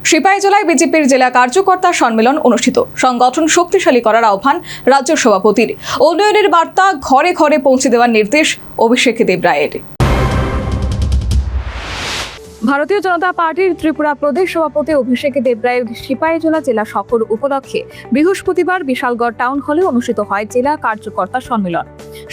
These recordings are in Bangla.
সিপাহীজলায় বিজেপির জেলা কার্যকর্তা সম্মেলন অনুষ্ঠিত। সংগঠন শক্তিশালী করার আহ্বান রাজ্য সভাপতির। উন্নয়নের বার্তা ঘরে ঘরে পৌঁছে দেওয়ার নির্দেশ অভিষেক দেবরায়ের। ভারতীয় জনতা পার্টির ত্রিপুরা প্রদেশ সভাপতি অভিষেক দেবরায়ের সিপাহীজলা জেলা সফর উপলক্ষে বৃহস্পতিবার বিশালগড় টাউন হলে অনুষ্ঠিত হয় জেলা কার্যকর্তা সম্মেলন।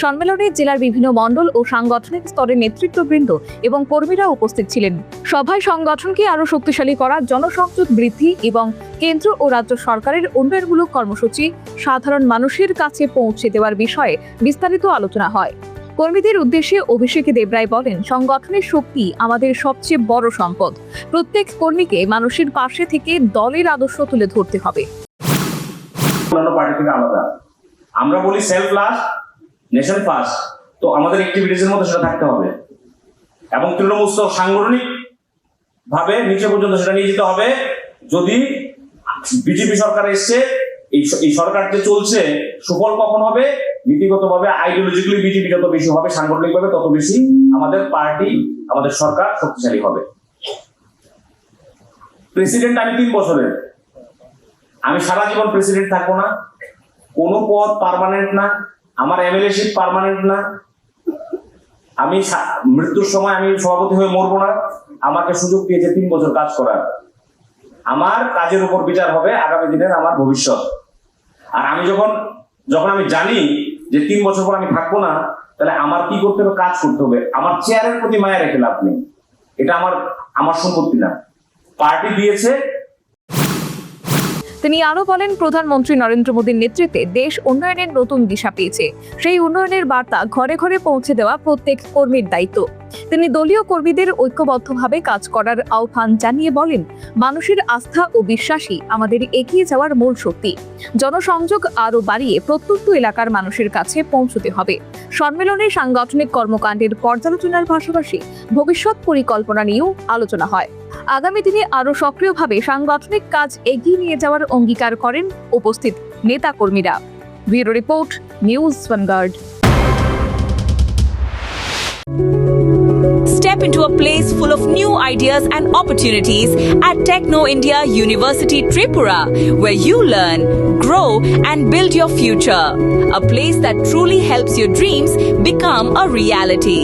সম্মেলনে জেলার বিভিন্ন মণ্ডল ও সাংগঠনিক স্তরের নেতৃত্ববৃন্দ এবং কর্মীরা উপস্থিত ছিলেন। সভায় সংগঠনকে আরও শক্তিশালী করা, জনসংযোগ বৃদ্ধি এবং কেন্দ্র ও রাজ্য সরকারের উন্নয়নমূলক কর্মসূচি সাধারণ মানুষের কাছে পৌঁছে দেওয়ার বিষয়ে বিস্তারিত আলোচনা হয়। কর্মীদের উদ্দেশ্যে অভিষেক দেবরায় বলেন, সংগঠনের শক্তি আমাদের সবচেয়ে বড় সম্পদ। প্রত্যেক কর্মীকে মানুষের পাশে থেকে দলের আদর্শ তুলে ধরতে হবে। আমরা বলি সেলফ লাস্ট, নেশন ফার্স্ট, তো আমাদের অ্যাক্টিভিটিজের মধ্যে সেটা থাকতে হবে এবং তৃণমূল সাংগঠনিক ভাবে নিচে পর্যন্ত সেটা নিয়ে যেতে হবে। যদি বিজেপি সরকার এসছে, এই সরকার যে চলছে, সুফল কখন হবে? নীতিগতভাবে আইডিওলজিক্যালি বিজেপি যত বেশি হবে, সাংগঠনিকভাবে তত বেশি আমাদের পার্টি, আমাদের সরকার শক্তিশালী হবে। প্রেসিডেন্ট আমি 3 বছরের, আমি সারা জীবন প্রেসিডেন্ট থাকবো না। কোনো পদ পার্মানেন্ট না, আমার এমএলএশিপ পার্মানেন্ট না। আমি মৃত্যুর সময় আমি সভাপতি হয়ে মরবো না। আমাকে সুযোগ দিয়েছে 3 বছর কাজ করার। আমার কাজের উপর বিচার হবে আগামী দিনের আমার ভবিষ্যৎ। আর আমি যখন আমি জানি যে 3 বছর পর আমি থাকবো না, তাহলে আমার কি করতে হবে? কাজ করতে হবে। আমার চেয়ারের প্রতি মায়া রেখে লাভ নেই। এটা আমার সম্পত্তি না, পার্টি দিয়েছে। তিনি আরো বলেন, প্রধানমন্ত্রী নরেন্দ্র মোদীর নেতৃত্বে দেশ উন্নয়নের নতুন দিশা পেয়েছে। সেই উন্নয়নের বার্তা ঘরে ঘরে পৌঁছে দেওয়া প্রত্যেক কর্মীর দায়িত্ব। তিনি দলীয় কর্মীদের ঐক্যবদ্ধভাবে কাজ করার আহ্বান জানিয়ে বলেন, মানুষের আস্থা ও বিশ্বাসই আমাদের এগিয়ে যাওয়ার মূল শক্তি। জনসংযোগ আরও বাড়িয়ে প্রত্যন্ত এলাকার মানুষের কাছে পৌঁছতে হবে। সম্মেলনে সাংগঠনিক কর্মকাণ্ডের পর্যালোচনার পাশাপাশি ভবিষ্যৎ পরিকল্পনা নিয়েও আলোচনা হয়। আগামী দিনে আরও সক্রিয়ভাবে সাংগঠনিক কাজ এগিয়ে নিয়ে যাওয়ার অঙ্গীকার করেন উপস্থিত নেতা কর্মীরা। Bureau report, news vanguard. Step into a place full of new ideas and opportunities at Techno India University Tripura, where you learn, grow and build your future. A place that truly helps your dreams become a reality.